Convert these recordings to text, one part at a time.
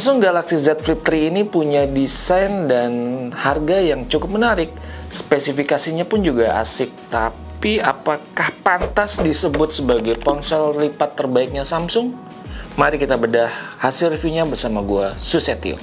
Samsung Galaxy Z Flip 3 ini punya desain dan harga yang cukup menarik. Spesifikasinya pun juga asik. Tapi apakah pantas disebut sebagai ponsel lipat terbaiknya Samsung? Mari kita bedah hasil reviewnya bersama gua, Susetio.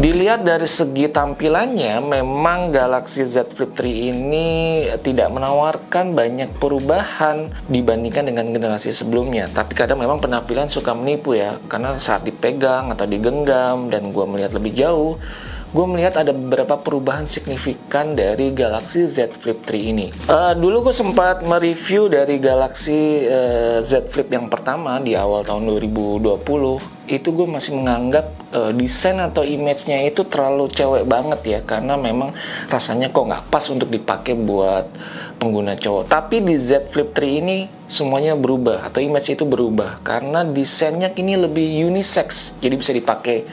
Dilihat dari segi tampilannya, memang Galaxy Z Flip 3 ini tidak menawarkan banyak perubahan dibandingkan dengan generasi sebelumnya. Tapi kadang memang penampilan suka menipu ya, karena saat dipegang atau digenggam dan gue melihat lebih jauh, gue melihat ada beberapa perubahan signifikan dari Galaxy Z Flip 3 ini. Dulu gue sempat mereview dari Galaxy Z Flip yang pertama di awal tahun 2020. Itu gue masih menganggap desain atau image-nya itu terlalu cewek banget ya, karena memang rasanya kok nggak pas untuk dipakai buat pengguna cowok. Tapi di Z Flip 3 ini semuanya berubah, atau image itu berubah, karena desainnya kini lebih unisex, jadi bisa dipakai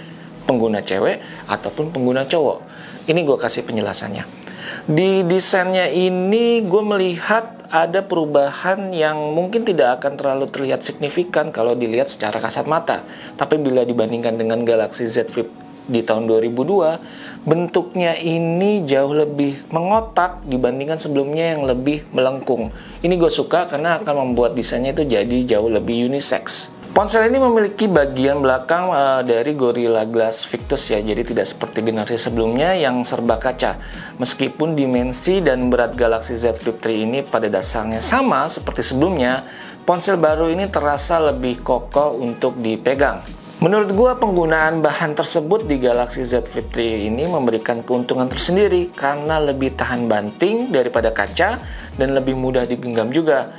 pengguna cewek ataupun pengguna cowok. Ini gue kasih penjelasannya. Di desainnya ini gue melihat ada perubahan yang mungkin tidak akan terlalu terlihat signifikan kalau dilihat secara kasat mata. Tapi bila dibandingkan dengan Galaxy Z Flip di tahun 2002, bentuknya ini jauh lebih mengotak dibandingkan sebelumnya yang lebih melengkung. Ini gue suka karena akan membuat desainnya itu jadi jauh lebih unisex. Ponsel ini memiliki bagian belakang dari Gorilla Glass Victus ya, jadi tidak seperti generasi sebelumnya yang serba kaca. Meskipun dimensi dan berat Galaxy Z Flip 3 ini pada dasarnya sama seperti sebelumnya, ponsel baru ini terasa lebih kokoh untuk dipegang. Menurut gua, penggunaan bahan tersebut di Galaxy Z Flip 3 ini memberikan keuntungan tersendiri karena lebih tahan banting daripada kaca dan lebih mudah digenggam juga.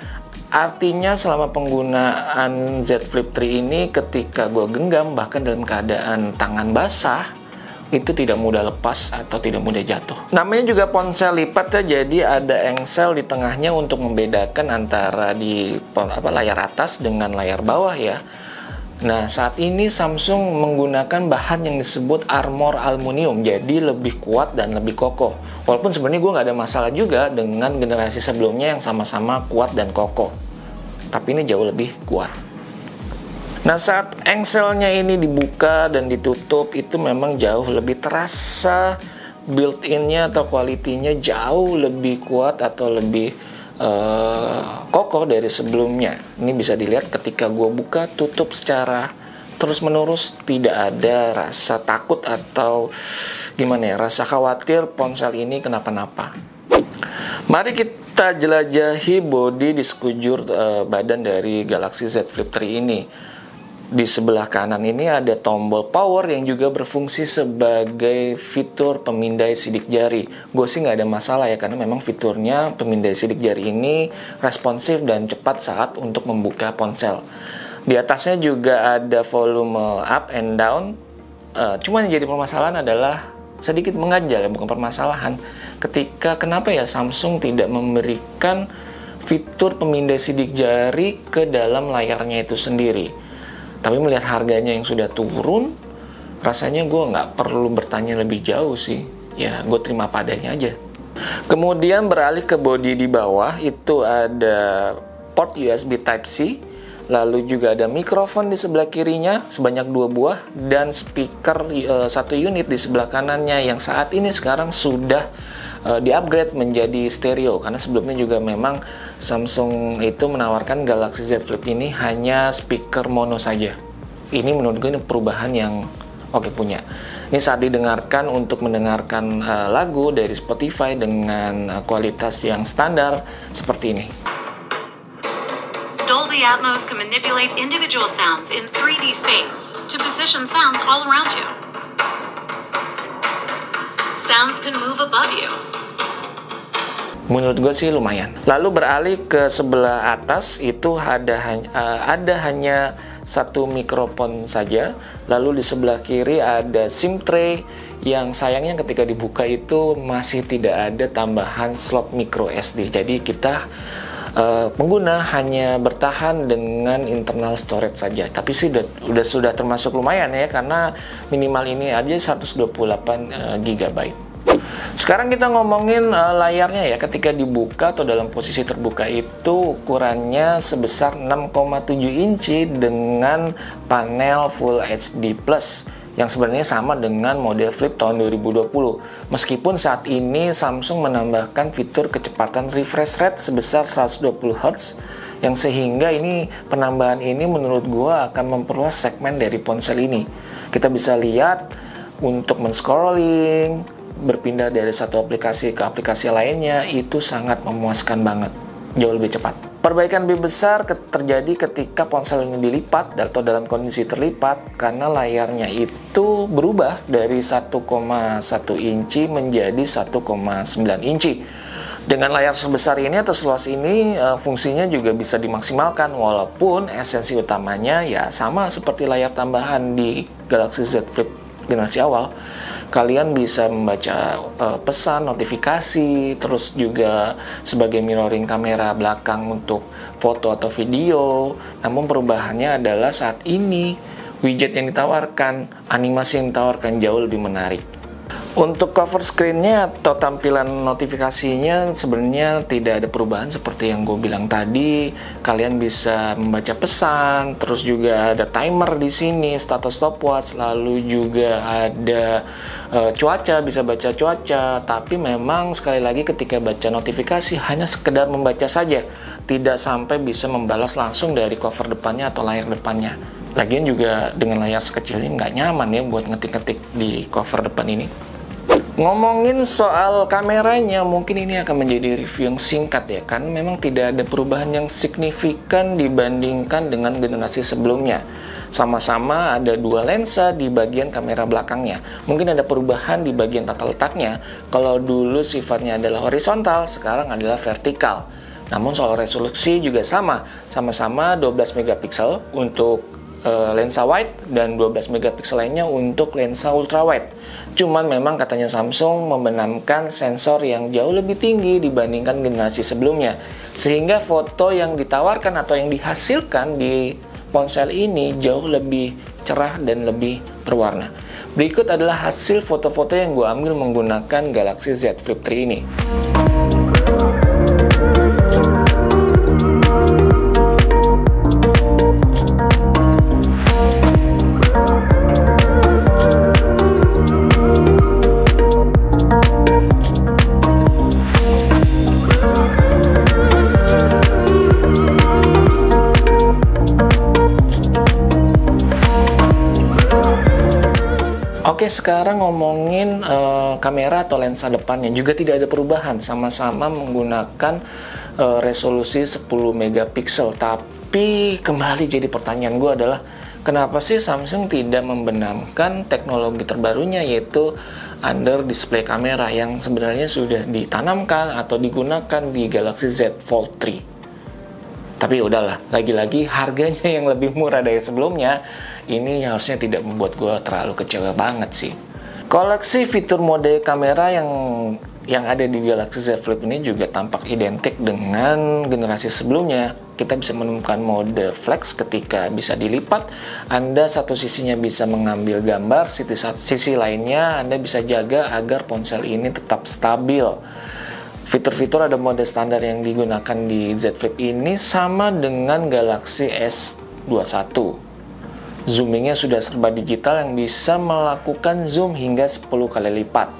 Artinya selama penggunaan Z Flip 3 ini, ketika gue genggam bahkan dalam keadaan tangan basah, itu tidak mudah lepas atau tidak mudah jatuh. Namanya juga ponsel lipat ya, jadi ada engsel di tengahnya untuk membedakan antara di layar atas dengan layar bawah ya. Nah, saat ini Samsung menggunakan bahan yang disebut armor aluminium, jadi lebih kuat dan lebih kokoh. Walaupun sebenarnya gue nggak ada masalah juga dengan generasi sebelumnya yang sama-sama kuat dan kokoh, tapi ini jauh lebih kuat. Nah, saat engselnya ini dibuka dan ditutup, itu memang jauh lebih terasa built-in-nya atau quality-nya jauh lebih kuat atau lebih kokoh dari sebelumnya. Ini bisa dilihat ketika gue buka tutup secara terus menerus, tidak ada rasa takut atau gimana ya, rasa khawatir ponsel ini kenapa-napa. Mari kita jelajahi bodi di sekujur badan dari Galaxy Z Flip 3 ini. Di sebelah kanan ini ada tombol power yang juga berfungsi sebagai fitur pemindai sidik jari. Gue sih nggak ada masalah ya, karena memang fiturnya pemindai sidik jari ini responsif dan cepat saat untuk membuka ponsel. Di atasnya juga ada volume up and down. Cuman yang jadi permasalahan adalah sedikit mengganjal ya, bukan permasalahan. Kenapa ya Samsung tidak memberikan fitur pemindai sidik jari ke dalam layarnya itu sendiri. Tapi melihat harganya yang sudah turun, rasanya gue nggak perlu bertanya lebih jauh sih. Ya, gue terima padanya aja. Kemudian beralih ke bodi di bawah, itu ada port USB Type-C, lalu juga ada mikrofon di sebelah kirinya sebanyak 2 buah, dan speaker 1 unit di sebelah kanannya yang saat ini sekarang sudah di-upgrade menjadi stereo, karena sebelumnya juga memang Samsung itu menawarkan Galaxy Z Flip ini hanya speaker mono saja. Ini menurut gue ini perubahan yang oke punya. Ini saat didengarkan untuk mendengarkan lagu dari Spotify dengan kualitas yang standar seperti ini. Dolby Atmos can manipulate individual sounds in 3D space to position sounds all around you. Sounds can move above you. Menurut gue sih lumayan. Lalu beralih ke sebelah atas, itu ada hanya satu mikrofon saja. Lalu di sebelah kiri ada SIM tray yang sayangnya ketika dibuka itu masih tidak ada tambahan slot micro SD. Jadi kita pengguna hanya bertahan dengan internal storage saja. Tapi sih sudah termasuk lumayan ya, karena minimal ini aja 128 GB. Sekarang kita ngomongin layarnya ya. Ketika dibuka atau dalam posisi terbuka itu ukurannya sebesar 6,7 inci dengan panel Full HD Plus yang sebenarnya sama dengan model Flip tahun 2020. Meskipun saat ini Samsung menambahkan fitur kecepatan refresh rate sebesar 120 Hz, yang sehingga penambahan ini menurut gua akan memperluas segmen dari ponsel ini. Kita bisa lihat untuk men-scrolling, berpindah dari satu aplikasi ke aplikasi lainnya, itu sangat memuaskan banget, jauh lebih cepat. Perbaikan lebih besar terjadi ketika ponsel ini dilipat atau dalam kondisi terlipat, karena layarnya itu berubah dari 1,1 inci menjadi 1,9 inci. Dengan layar sebesar ini atau seluas ini, fungsinya juga bisa dimaksimalkan, walaupun esensi utamanya ya sama seperti layar tambahan di Galaxy Z Flip generasi awal. Kalian bisa membaca pesan, notifikasi, terus juga sebagai mirroring kamera belakang untuk foto atau video. Namun perubahannya adalah saat ini widget yang ditawarkan, animasi yang ditawarkan jauh lebih menarik. Untuk cover screen-nya atau tampilan notifikasinya sebenarnya tidak ada perubahan seperti yang gue bilang tadi. Kalian bisa membaca pesan, terus juga ada timer di sini, status stopwatch, lalu juga ada cuaca, bisa baca cuaca. Tapi memang sekali lagi ketika baca notifikasi hanya sekedar membaca saja, tidak sampai bisa membalas langsung dari cover depannya atau layar depannya. Lagian juga dengan layar sekecil ini nggak nyaman ya buat ngetik-ngetik di cover depan ini. Ngomongin soal kameranya, mungkin ini akan menjadi review yang singkat ya, karena memang tidak ada perubahan yang signifikan dibandingkan dengan generasi sebelumnya. Sama-sama ada dua lensa di bagian kamera belakangnya. Mungkin ada perubahan di bagian tata letaknya. Kalau dulu sifatnya adalah horizontal, sekarang adalah vertikal. Namun soal resolusi juga sama-sama 12 megapiksel untuk lensa wide dan 12 megapiksel lainnya untuk lensa ultra wide. Cuman memang katanya Samsung membenamkan sensor yang jauh lebih tinggi dibandingkan generasi sebelumnya, sehingga foto yang ditawarkan atau yang dihasilkan di ponsel ini jauh lebih cerah dan lebih berwarna. Berikut adalah hasil foto-foto yang gue ambil menggunakan Galaxy Z Flip 3 ini. Oke, sekarang ngomongin kamera atau lensa depannya juga tidak ada perubahan, sama-sama menggunakan resolusi 10 megapiksel. Tapi kembali jadi pertanyaan gue adalah kenapa sih Samsung tidak membenamkan teknologi terbarunya, yaitu under display kamera yang sebenarnya sudah ditanamkan atau digunakan di Galaxy Z Fold 3. Tapi udahlah, lagi-lagi harganya yang lebih murah dari sebelumnya, ini harusnya tidak membuat gue terlalu kecewa banget sih. Koleksi fitur mode kamera yang ada di Galaxy Z Flip ini juga tampak identik dengan generasi sebelumnya. Kita bisa menemukan mode flex ketika bisa dilipat. Anda satu sisinya bisa mengambil gambar, sisi lainnya Anda bisa jaga agar ponsel ini tetap stabil. Fitur-fitur ada mode standar yang digunakan di Z Flip ini sama dengan Galaxy S21. Zoomingnya sudah serba digital yang bisa melakukan zoom hingga 10 kali lipat.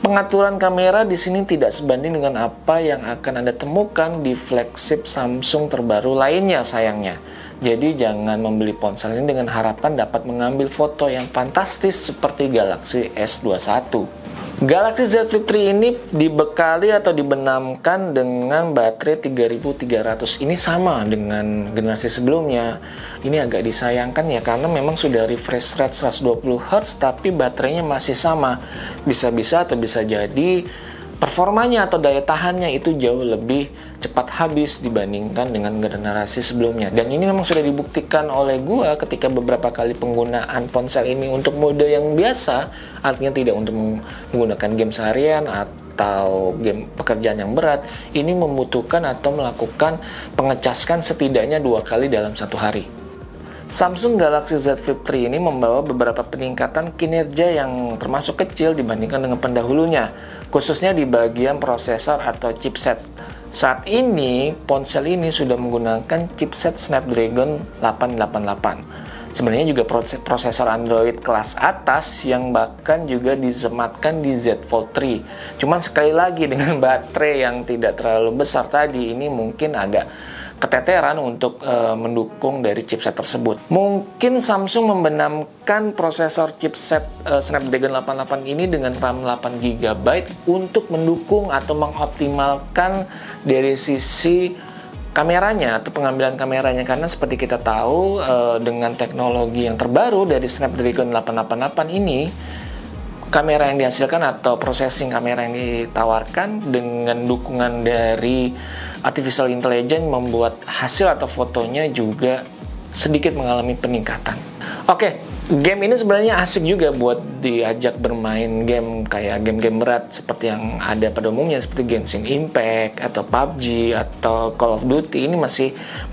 Pengaturan kamera di sini tidak sebanding dengan apa yang akan Anda temukan di flagship Samsung terbaru lainnya sayangnya. Jadi jangan membeli ponsel ini dengan harapan dapat mengambil foto yang fantastis seperti Galaxy S21. Galaxy Z Flip 3 ini dibekali atau dibenamkan dengan baterai 3300. Ini sama dengan generasi sebelumnya. Ini agak disayangkan ya, karena memang sudah refresh rate 120 Hz tapi baterainya masih sama. Bisa-bisa atau bisa jadi performanya atau daya tahannya itu jauh lebih cepat habis dibandingkan dengan generasi sebelumnya. Dan ini memang sudah dibuktikan oleh gua ketika beberapa kali penggunaan ponsel ini untuk mode yang biasa, artinya tidak untuk menggunakan game seharian atau game pekerjaan yang berat, ini membutuhkan atau melakukan pengecaskan setidaknya 2 kali dalam 1 hari. Samsung Galaxy Z Flip 3 ini membawa beberapa peningkatan kinerja yang termasuk kecil dibandingkan dengan pendahulunya, khususnya di bagian prosesor atau chipset. Saat ini, ponsel ini sudah menggunakan chipset Snapdragon 888. Sebenarnya juga prosesor Android kelas atas yang bahkan juga disematkan di Z Fold 3. Cuman sekali lagi dengan baterai yang tidak terlalu besar tadi, ini mungkin agak keteteran untuk mendukung dari chipset tersebut. Mungkin Samsung membenamkan prosesor chipset Snapdragon 88 ini dengan RAM 8GB untuk mendukung atau mengoptimalkan dari sisi kameranya atau pengambilan kameranya, karena seperti kita tahu dengan teknologi yang terbaru dari Snapdragon 888 ini, kamera yang dihasilkan atau processing kamera yang ditawarkan dengan dukungan dari artificial intelligence membuat hasil atau fotonya juga sedikit mengalami peningkatan. Oke, game ini sebenarnya asik juga buat diajak bermain game kayak game-game berat seperti yang ada pada umumnya seperti Genshin Impact atau PUBG atau Call of Duty. Ini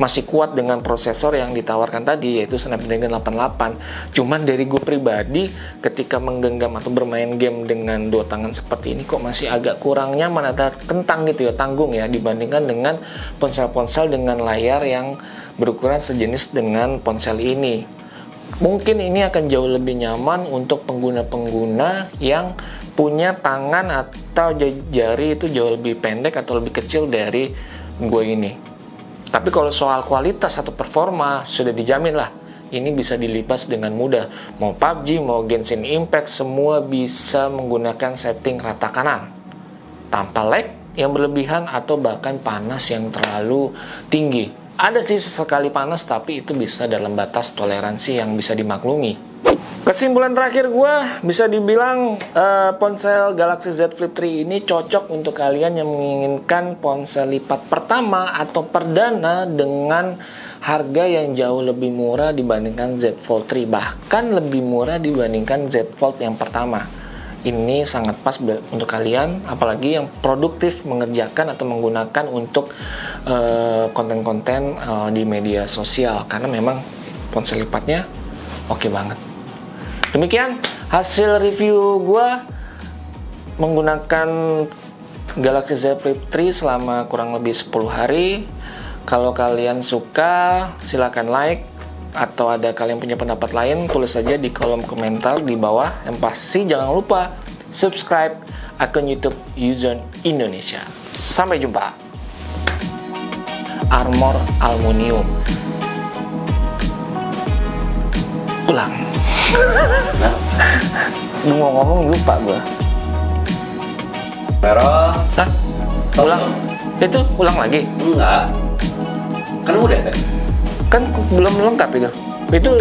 masih kuat dengan prosesor yang ditawarkan tadi, yaitu Snapdragon 88. Cuman dari gue pribadi ketika menggenggam atau bermain game dengan 2 tangan seperti ini kok masih agak kurang nyaman atau kentang gitu ya, tanggung ya, dibandingkan dengan ponsel-ponsel dengan layar yang berukuran sejenis dengan ponsel ini. Mungkin ini akan jauh lebih nyaman untuk pengguna-pengguna yang punya tangan atau jari itu jauh lebih pendek atau lebih kecil dari gue ini. Tapi kalau soal kualitas atau performa sudah dijamin lah. Ini bisa dilipas dengan mudah. Mau PUBG, mau Genshin Impact, semua bisa menggunakan setting rata kanan. Tanpa lag yang berlebihan atau bahkan panas yang terlalu tinggi. Ada sih sesekali panas, tapi itu bisa dalam batas toleransi yang bisa dimaklumi. Kesimpulan terakhir gue, bisa dibilang ponsel Galaxy Z Flip 3 ini cocok untuk kalian yang menginginkan ponsel lipat pertama atau perdana dengan harga yang jauh lebih murah dibandingkan Z Fold 3. Bahkan lebih murah dibandingkan Z Fold yang pertama. Ini sangat pas untuk kalian, apalagi yang produktif mengerjakan atau menggunakan untuk konten-konten di media sosial, karena memang ponsel lipatnya oke banget. Demikian hasil review gue menggunakan Galaxy Z Flip 3 selama kurang lebih 10 hari. Kalau kalian suka, silahkan like. Atau ada kalian punya pendapat lain, tulis saja di kolom komentar di bawah. Yang pasti jangan lupa subscribe akun YouTube Yuzon Indonesia. Sampai jumpa. Armor aluminium. Ulang. Gue mau ngomong lupa gue. Merah. Hah? Ulang. Itu ulang lagi? Enggak. Kan udah kan? Kan belum lengkap itu. Itu